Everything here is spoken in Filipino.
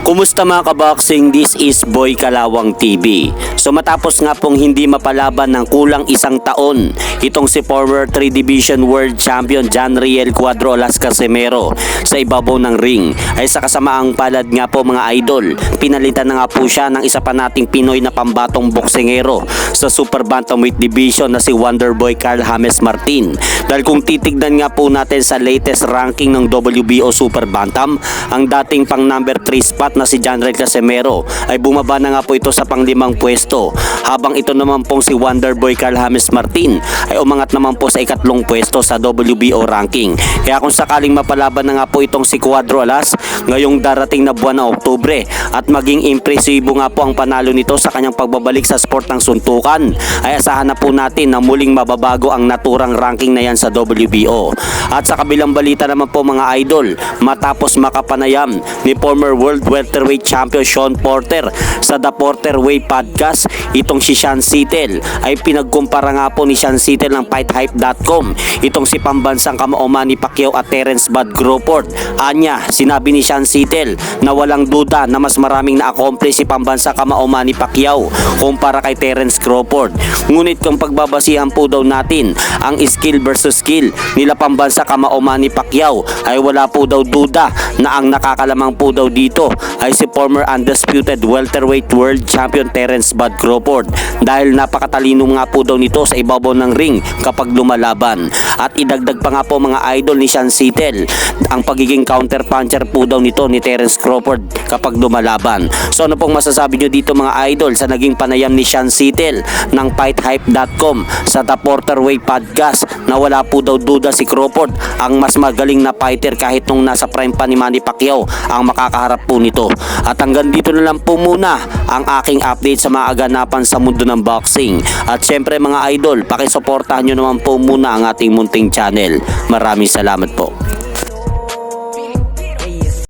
Kumusta mga kaboxing? This is Boy Kalawang TV. So matapos nga pong hindi mapalaban ng kulang isang taon, itong si former 3 Division World Champion John Riel Cuadro Las Casimero sa ibabaw ng ring, ay sa kasamaang palad nga po mga idol, pinalitan na nga po siya ng isa pa nating Pinoy na pambatong boksingero sa Super Bantamweight Division na si Wonderboy Carl James Martin. Dahil kung titignan nga po natin sa latest ranking ng WBO Super Bantam, ang dating pang number 3 spot na si John Riel Casimero ay bumaba na nga po ito sa pang-5 pwesto, habang ito naman pong si Wonderboy Carl James Martin ay umangat naman po sa ikatlong pwesto sa WBO ranking. Kaya kung sakaling mapalaban na nga po itong si Cuadro Alas ngayong darating na buwan ng Oktubre at maging impresibo nga po ang panalo nito sa kanyang pagbabalik sa sport ng suntukan, ay asahan na po natin na muling mababago ang naturang ranking na yan sa WBO. At sa kabilang balita naman po mga idol, matapos makapanayam ni former World Welterweight Champion Sean Porter sa The Porter Way Podcast, itong si Sean Sittel ay pinagkumpara nga po ni Sean Sittel ng FightHype.com itong si pambansang kamao Manny Pacquiao at Terence Bud Crawford. Anya, sinabi ni Sean Sittel na walang duda na mas maraming na-accomplish si pambansang kamao Manny Pacquiao kumpara kay Terence Crawford. Ngunit kung pagbabasihan po daw natin ang skill versus skill nila pambansa kamao Manny Pacquiao, ay wala po daw duda na ang nakakalamang po daw dito ay si former undisputed welterweight world champion Terence Bud Crawford, dahil napakatalino nga po daw nito sa ibabaw ng ring kapag lumalaban. At idagdag pa nga po mga idol ni Sean Sittel ang pagiging counter puncher po daw nito ni Terence Crawford kapag lumalaban. So ano pong masasabi nyo dito mga idol sa naging panayam ni Sean Sittel ng FightHype.com sa The Porter Way Podcast na wala po daw duda si Crawford ang mas magaling na fighter kahit nung nasa prime pa ni Manny Pacquiao ang makakaharap po nito. At hanggang dito na lang po muna ang aking update sa mga aganapan sa mundo ng boxing. At syempre mga idol, pakisuportahan nyo naman po muna ang ating munting channel. Maraming salamat po.